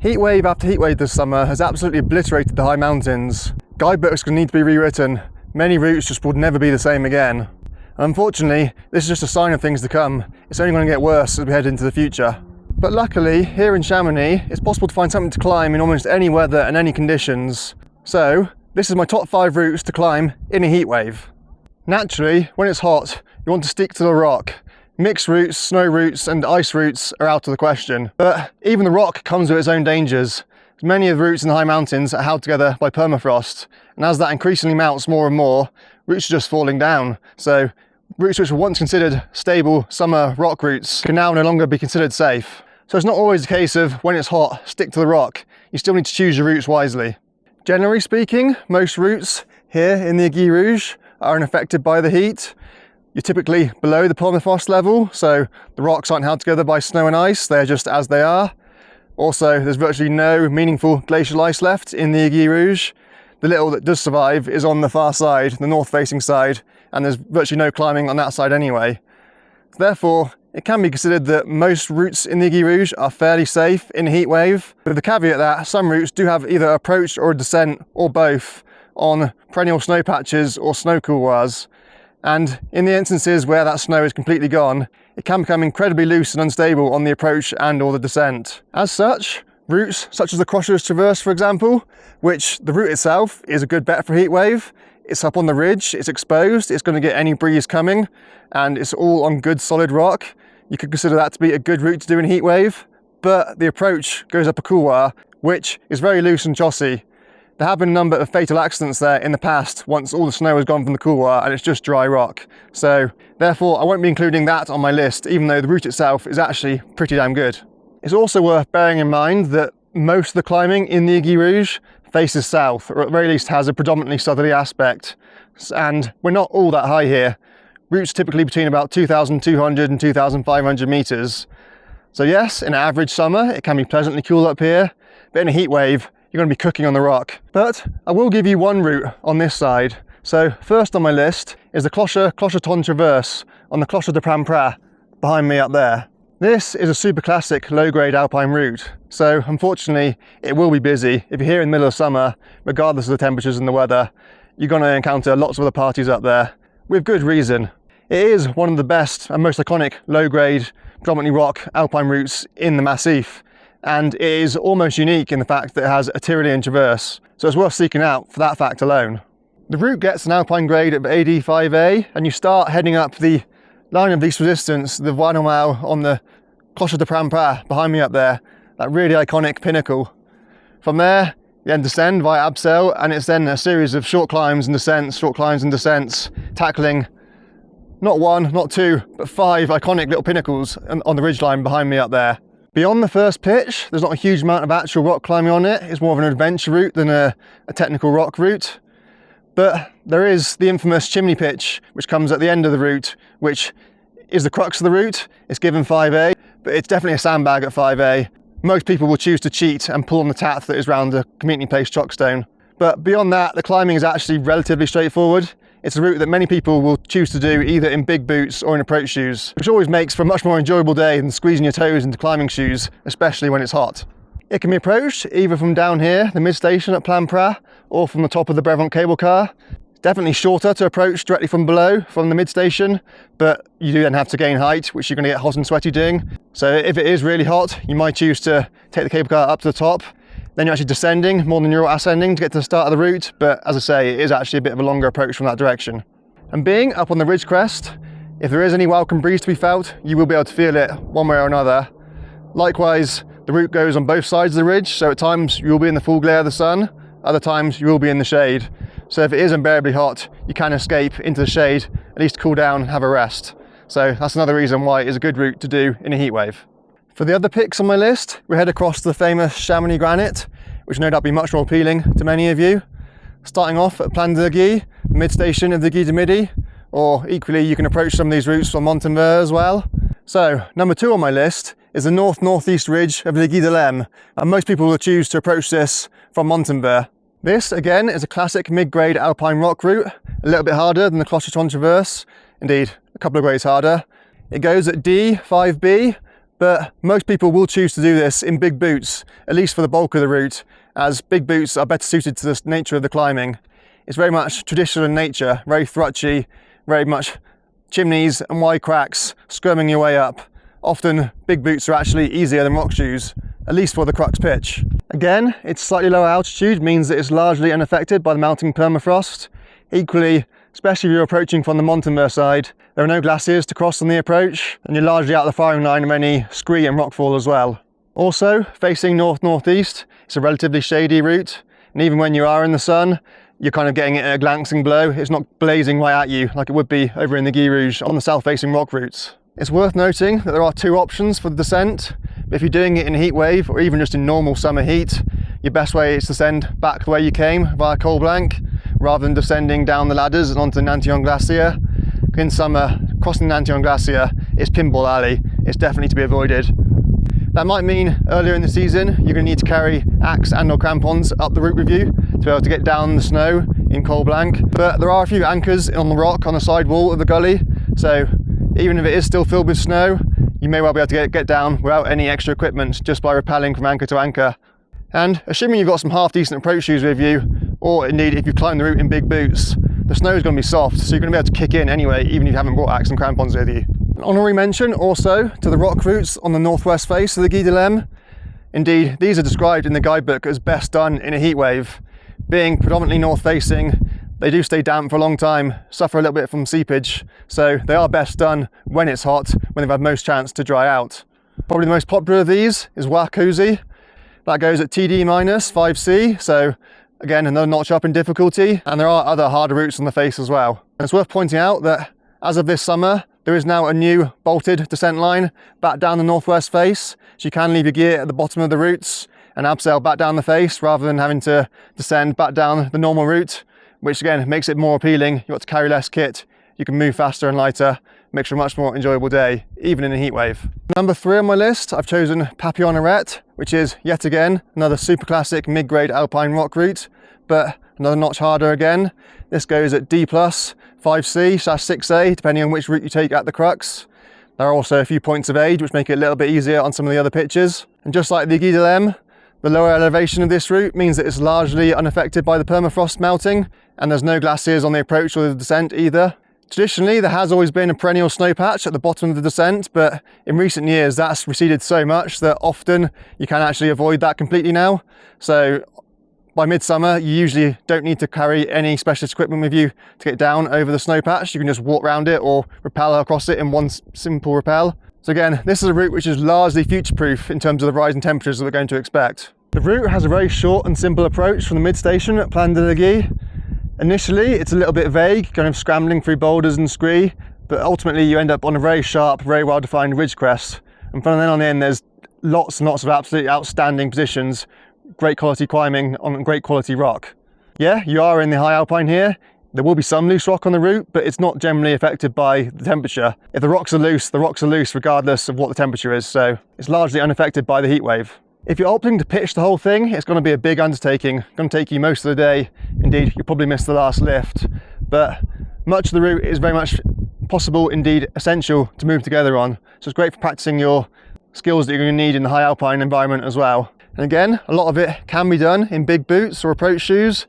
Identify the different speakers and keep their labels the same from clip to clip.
Speaker 1: Heatwave after heatwave this summer has absolutely obliterated the high mountains. Guidebooks are going to need to be rewritten. Many routes just would never be the same again. And unfortunately, this is just a sign of things to come. It's only going to get worse as we head into the future. But luckily, here in Chamonix, it's possible to find something to climb in almost any weather and any conditions. So, this is my top 5 routes to climb in a heatwave. Naturally, when it's hot, you want to stick to the rock. Mixed routes, snow routes and ice routes are out of the question. But even the rock comes with its own dangers. Many of the routes in the high mountains are held together by permafrost, and as that increasingly melts more and more, routes are just falling down. So routes which were once considered stable summer rock routes can now no longer be considered safe. So it's not always a case of when it's hot, stick to the rock. You still need to choose your routes wisely. Generally speaking, most routes here in the Aiguilles Rouges are unaffected by the heat. You're typically below the permafrost level, so the rocks aren't held together by snow and ice, they're just as they are. Also, there's virtually no meaningful glacial ice left in the Aiguilles Rouges. The little that does survive is on the far side, the north-facing side, and there's virtually no climbing on that side anyway. Therefore, it can be considered that most routes in the Aiguilles Rouges are fairly safe in a heatwave, but with the caveat that some routes do have either approach or a descent, or both, on perennial snow patches or snow couloirs. And in the instances where that snow is completely gone, it can become incredibly loose and unstable on the approach and or the descent. As such, routes such as the Clocher's Traverse, for example, which the route itself is a good bet for a heatwave. It's up on the ridge, it's exposed, it's going to get any breeze coming, and it's all on good solid rock. You could consider that to be a good route to do in a heatwave, but the approach goes up a couloir, which is very loose and chossy. There have been a number of fatal accidents there in the past once all the snow has gone from the couloir and it's just dry rock. So therefore I won't be including that on my list, even though the route itself is actually pretty damn good. It's also worth bearing in mind that most of the climbing in the Aiguilles Rouges faces south, or at the very least has a predominantly southerly aspect. And we're not all that high here. Routes typically between about 2,200 and 2,500 meters. So yes, in an average summer it can be pleasantly cool up here, but in a heat wave you're going to be cooking on the rock. But I will give you one route on this side. So first on my list is the Clocheton Traverse on the Clocher de Prampras behind me up there. This is a super classic low-grade alpine route, so unfortunately it will be busy. If you're here in the middle of summer, regardless of the temperatures and the weather, you're going to encounter lots of other parties up there, with good reason. It is one of the best and most iconic low-grade, predominantly rock alpine routes in the Massif, and it is almost unique in the fact that it has a Tyrolean traverse, so it's worth seeking out for that fact alone. The route gets an alpine grade of AD5A, and you start heading up the line of least resistance, the Voie Kohlmann on the Clocher de Prampras behind me up there, that really iconic pinnacle. From there, you then descend via Absel, and it's then a series of short climbs and descents, tackling not one, not two, but 5 iconic little pinnacles on the ridgeline behind me up there. Beyond the first pitch, there's not a huge amount of actual rock climbing on it. It's more of an adventure route than a technical rock route. But there is the infamous chimney pitch, which comes at the end of the route, which is the crux of the route. It's given 5A, but it's definitely a sandbag at 5A. Most people will choose to cheat and pull on the tath that is around the community place Clocheton. But beyond that, the climbing is actually relatively straightforward. It's a route that many people will choose to do either in big boots or in approach shoes, which always makes for a much more enjoyable day than squeezing your toes into climbing shoes, especially when it's hot. It can be approached either from down here, the mid-station at Prampras, or from the top of the Brevant cable car. It's definitely shorter to approach directly from below, from the mid-station, but you do then have to gain height, which you're going to get hot and sweaty doing. So if it is really hot, you might choose to take the cable car up to the top. Then you're actually descending more than you're ascending to get to the start of the route, but as I say, it is actually a bit of a longer approach from that direction. And being up on the ridge crest, if there is any welcome breeze to be felt, you will be able to feel it one way or another. Likewise, the route goes on both sides of the ridge, so at times you will be in the full glare of the sun, other times you will be in the shade. So if it is unbearably hot, you can escape into the shade, at least cool down and have a rest. So that's another reason why it is a good route to do in a heatwave. For the other picks on my list, we head across to the famous Chamonix granite, which no doubt be much more appealing to many of you. Starting off at Plan de Guy, the mid-station of the Guy de Midi, or equally you can approach some of these routes from Montenver as well. So, number 2 on my list is the north-northeast ridge of the Guy de Lem, and most people will choose to approach this from Montenver. This, again, is a classic mid-grade alpine rock route, a little bit harder than the Clocheton Traverse, indeed, a couple of grades harder. It goes at D5B, But most people will choose to do this in big boots, at least for the bulk of the route, as big boots are better suited to the nature of the climbing. It's very much traditional in nature, very thrutchy, very much chimneys and wide cracks, skirming your way up. Often big boots are actually easier than rock shoes, at least for the crux pitch. Again, its slightly lower altitude means that it's largely unaffected by the mounting permafrost. Equally, especially if you're approaching from the Montemeur side, there are no glaciers to cross on the approach, and you're largely out of the firing line of any scree and rockfall as well. Also, facing north-northeast, it's a relatively shady route, and even when you are in the sun, you're kind of getting it at a glancing blow. It's not blazing right at you like it would be over in the Aiguilles Rouges on the south-facing rock routes. It's worth noting that there are two options for the descent. But if you're doing it in heat wave or even just in normal summer heat, your best way is to descend back the way you came via Col Blanc, rather than descending down the ladders and onto Nantillon Glacier. In summer, crossing Nantillon Glacier is pinball alley. It's definitely to be avoided. That might mean earlier in the season you're going to need to carry axe and or crampons up the route with you to be able to get down the snow in Col Blanc. But there are a few anchors on the rock on the side wall of the gully, so even if it is still filled with snow, you may well be able to get down without any extra equipment just by rappelling from anchor to anchor. And assuming you've got some half decent approach shoes with you, or indeed if you climb the route in big boots, the snow is going to be soft, so you're going to be able to kick in anyway, even if you haven't brought axe and crampons with you. An honorary mention also to the rock routes on the northwest face of the Guy de l'Em. Indeed, these are described in the guidebook as best done in a heat wave. Being predominantly north facing, they do stay damp for a long time, suffer a little bit from seepage, so they are best done when it's hot, when they've had most chance to dry out. Probably the most popular of these is Voie Kohlmann. That goes at TD-5C, so again another notch up in difficulty, and there are other harder routes on the face as well. And it's worth pointing out that as of this summer, there is now a new bolted descent line back down the northwest face, so you can leave your gear at the bottom of the routes and abseil back down the face rather than having to descend back down the normal route, which again makes it more appealing. You've got to carry less kit, you can move faster and lighter, makes for a much more enjoyable day, even in a heat wave. Number 3 on my list, I've chosen Papillons Arete, which is yet again another super classic mid-grade alpine rock route, but another notch harder again. This goes at D+5C/6A, depending on which route you take at the crux. There are also a few points of aid, which make it a little bit easier on some of the other pitches. And just like the Guy de l'Em, the lower elevation of this route means that it's largely unaffected by the permafrost melting, and there's no glaciers on the approach or the descent either. Traditionally, there has always been a perennial snow patch at the bottom of the descent, but in recent years that's receded so much that often you can actually avoid that completely now. So by midsummer, you usually don't need to carry any specialist equipment with you to get down over the snow patch. You can just walk around it or rappel across it in one simple rappel. So again, this is a route which is largely future-proof in terms of the rise in temperatures that we're going to expect. The route has a very short and simple approach from the mid-station at Plan de la Guy. Initially, it's a little bit vague, kind of scrambling through boulders and scree, but ultimately you end up on a very sharp, very well-defined ridge crest. And from then on in, there's lots and lots of absolutely outstanding positions, great quality climbing on great quality rock. Yeah, you are in the high alpine here. There will be some loose rock on the route, but it's not generally affected by the temperature. If the rocks are loose regardless of what the temperature is, so it's largely unaffected by the heat wave. If you're opting to pitch the whole thing, it's going to be a big undertaking. It's going to take you most of the day. Indeed, you'll probably miss the last lift. But much of the route is very much possible, indeed essential, to move together on. So it's great for practicing your skills that you're going to need in the high alpine environment as well. And again, a lot of it can be done in big boots or approach shoes,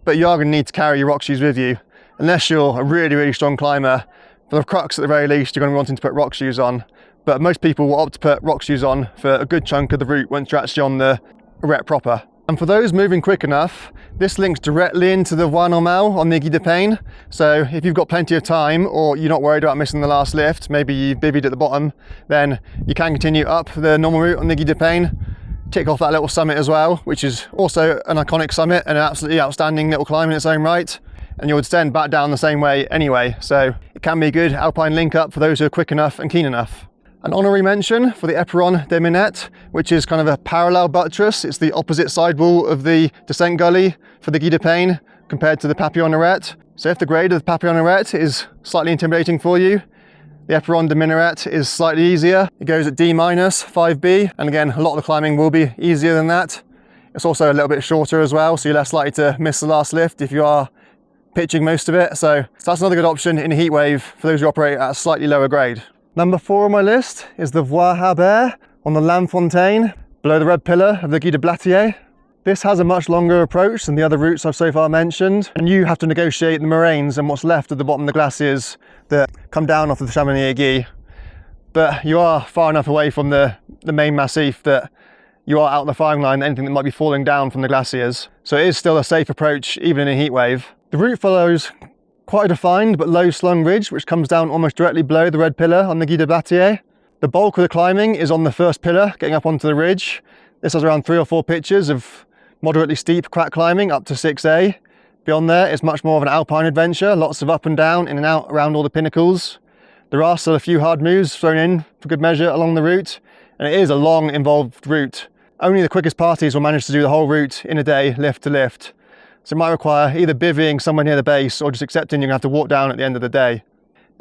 Speaker 1: but you are going to need to carry your rock shoes with you. Unless you're a really, really strong climber, for the crux at the very least, you're going to be wanting to put rock shoes on. But most people will opt to put rock shoes on for a good chunk of the route once you're actually on the arete proper. And for those moving quick enough, this links directly into the Voie Normale on the Aiguilles de l'Em. So if you've got plenty of time or you're not worried about missing the last lift, maybe you bivvied at the bottom, then you can continue up the normal route on the Aiguilles de l'Em, tick off that little summit as well, which is also an iconic summit and an absolutely outstanding little climb in its own right. And you'll descend back down the same way anyway, so it can be a good alpine link up for those who are quick enough and keen enough. An honorary mention for the Éperon des Minettes, which is kind of a parallel buttress. It's the opposite side wall of the descent gully for the Guy de l'Em compared to the Papillons Arete. So if the grade of the Papillons Arete is slightly intimidating for you, the Éperon des Minettes is slightly easier. It goes at D-5B, and again, a lot of the climbing will be easier than that. It's also a little bit shorter as well, so you're less likely to miss the last lift if you are pitching most of it. So that's another good option in a heat wave for those who operate at a slightly lower grade. Number 4 on my list is the Voie Kohlmann on the Lam Fontaine, below the red pillar of the Guide de Blatier. This has a much longer approach than the other routes I've so far mentioned, and you have to negotiate the moraines and what's left at the bottom of the glaciers that come down off of the Chamonix Aiguilles. But you are far enough away from the main massif that you are out in the firing line, anything that might be falling down from the glaciers. So it is still a safe approach, even in a heat wave. The route follows quite a defined but low slung ridge, which comes down almost directly below the red pillar on the Guide de Blatier. The bulk of the climbing is on the first pillar, getting up onto the ridge. This has around 3 or 4 pitches of moderately steep crack climbing up to 6A. Beyond there, it's much more of an alpine adventure, lots of up and down, in and out around all the pinnacles. There are still a few hard moves thrown in for good measure along the route, and it is a long, involved route. Only the quickest parties will manage to do the whole route in a day, lift to lift. So it might require either bivvying somewhere near the base or just accepting you're going to have to walk down at the end of the day.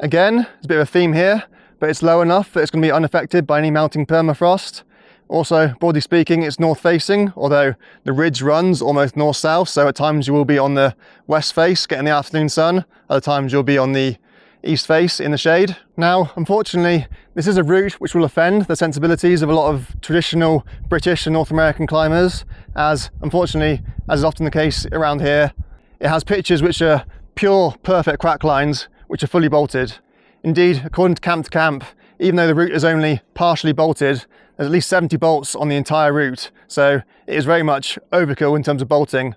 Speaker 1: Again, there's a bit of a theme here, but it's low enough that it's going to be unaffected by any melting permafrost. Also, broadly speaking, it's north facing, although the ridge runs almost north-south, so at times you will be on the west face, getting the afternoon sun, other times you'll be on the east face in the shade. Now, unfortunately, this is a route which will offend the sensibilities of a lot of traditional British and North American climbers, as unfortunately, as is often the case around here, it has pitches which are pure, perfect crack lines, which are fully bolted. Indeed, according to camp, even though the route is only partially bolted, there's at least 70 bolts on the entire route, so it is very much overkill in terms of bolting.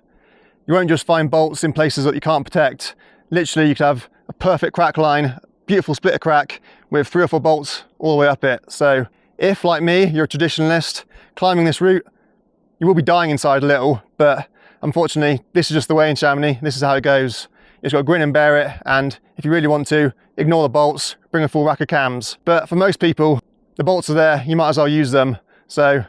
Speaker 1: You won't just find bolts in places that you can't protect. Literally, you could have a perfect crack line, beautiful splitter crack with 3 or 4 bolts all the way up it. So if, like me, you're a traditionalist climbing this route, you will be dying inside a little, but unfortunately, this is just the way in Chamonix. This is how it goes. You've got to grin and bear it, and if you really want to, ignore the bolts, bring a full rack of cams. But for most people, the bolts are there, you might as well use them. So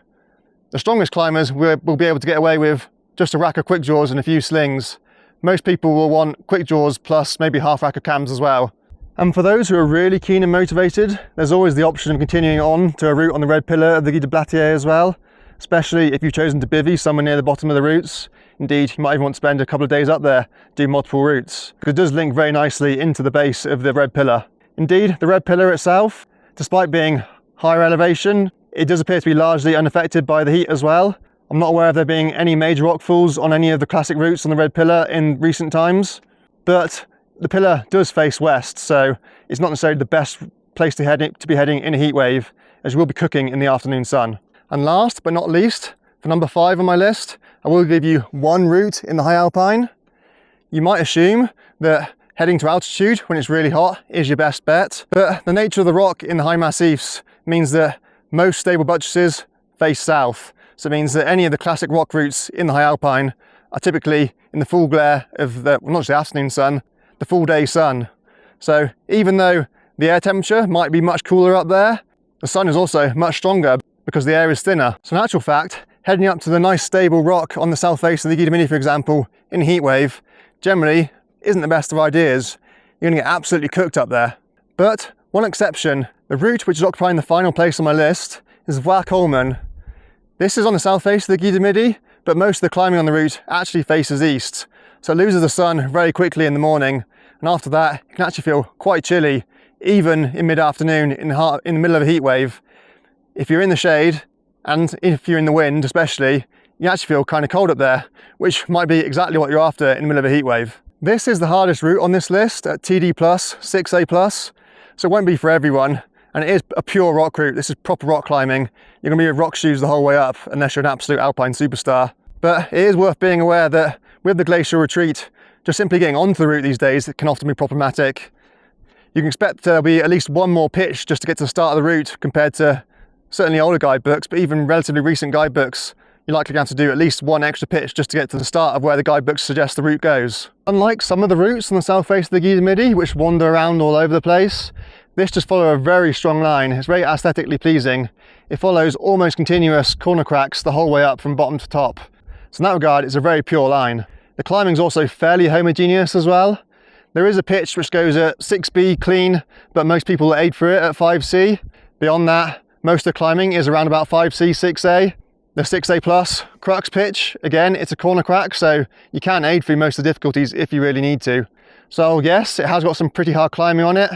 Speaker 1: the strongest climbers will be able to get away with just a rack of quick jaws and a few slings. Most people will want quick jaws plus maybe half rack of cams as well. And for those who are really keen and motivated, there's always the option of continuing on to a route on the red pillar of the Guide de Blatier as well, especially if you've chosen to bivvy somewhere near the bottom of the routes. Indeed, you might even want to spend a couple of days up there, do multiple routes, because it does link very nicely into the base of the red pillar. Indeed, the red pillar itself, despite being higher elevation, it does appear to be largely unaffected by the heat as well. I'm not aware of there being any major rockfalls on any of the classic routes on the red pillar in recent times, but the pillar does face west, so it's not necessarily the best place to be heading in a heat wave, as you will be cooking in the afternoon sun. And last but not least, for number 5 on my list, I will give you one route in the high Alpine. You might assume that heading to altitude when it's really hot is your best bet, but the nature of the rock in the high massifs means that most stable buttresses face south. So it means that any of the classic rock routes in the high Alpine are typically in the full glare of the, well, not just the afternoon sun, the full day sun. So even though the air temperature might be much cooler up there, the sun is also much stronger because the air is thinner. So in actual fact, heading up to the nice stable rock on the south face of the Guide de Midi, for example, in a heat wave, generally isn't the best of ideas. You're going to get absolutely cooked up there. But one exception, the route which is occupying the final place on my list is Voie Kohlmann. This is on the south face of the Guide de Midi, but most of the climbing on the route actually faces east. So it loses the sun very quickly in the morning, and after that it can actually feel quite chilly, even in mid-afternoon in the middle of a heat wave. If you're in the shade, and if you're in the wind especially, you actually feel kind of cold up there, which might be exactly what you're after in the middle of a heat wave. This is the hardest route on this list at TD+, 6A+, so it won't be for everyone, and it is a pure rock route. This is proper rock climbing. You're going to be with rock shoes the whole way up, unless you're an absolute Alpine superstar. But it is worth being aware that with the glacial retreat, just simply getting onto the route these days can often be problematic. You can expect there'll be at least one more pitch just to get to the start of the route compared to certainly older guidebooks, but even relatively recent guidebooks, you're likely going to have to do at least one extra pitch just to get to the start of where the guidebooks suggest the route goes. Unlike some of the routes on the south face of the Guide de Midi, which wander around all over the place, this just follows a very strong line. It's very aesthetically pleasing. It follows almost continuous corner cracks the whole way up from bottom to top. So in that regard, it's a very pure line. The climbing's also fairly homogeneous as well. There is a pitch which goes at 6B clean, but most people aid for it at 5C. Beyond that, most of the climbing is around about 5C, 6A. The 6A plus crux pitch, again, it's a corner crack, so you can aid through most of the difficulties if you really need to. So yes, it has got some pretty hard climbing on it,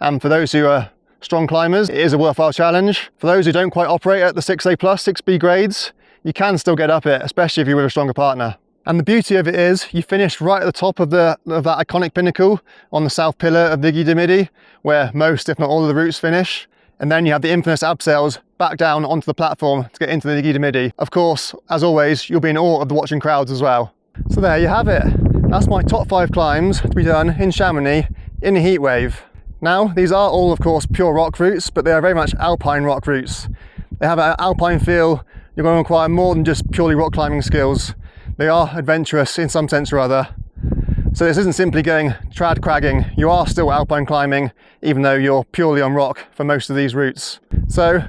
Speaker 1: and for those who are strong climbers, it is a worthwhile challenge. For those who don't quite operate at the 6A+, 6B grades, you can still get up it, especially if you're with a stronger partner. And the beauty of it is, you finish right at the top of that iconic pinnacle on the south pillar of the Aiguilles du Midi, where most, if not all of the routes finish. And then you have the infamous abseils back down onto the platform to get into the Aiguilles du Midi. Of course, as always, you'll be in awe of the watching crowds as well. So there you have it. That's my top 5 climbs to be done in Chamonix in a heat wave. Now, these are all, of course, pure rock routes, but they are very much alpine rock routes. They have an alpine feel. You're going to require more than just purely rock climbing skills. They are adventurous in some sense or other. So this isn't simply going trad cragging. You are still alpine climbing, even though you're purely on rock for most of these routes. So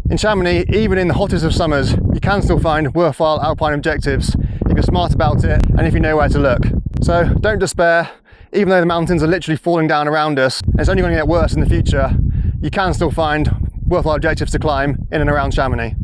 Speaker 1: in Chamonix, even in the hottest of summers, you can still find worthwhile alpine objectives if you're smart about it and if you know where to look. So don't despair. Even though the mountains are literally falling down around us, and it's only going to get worse in the future, you can still find worthwhile objectives to climb in and around Chamonix.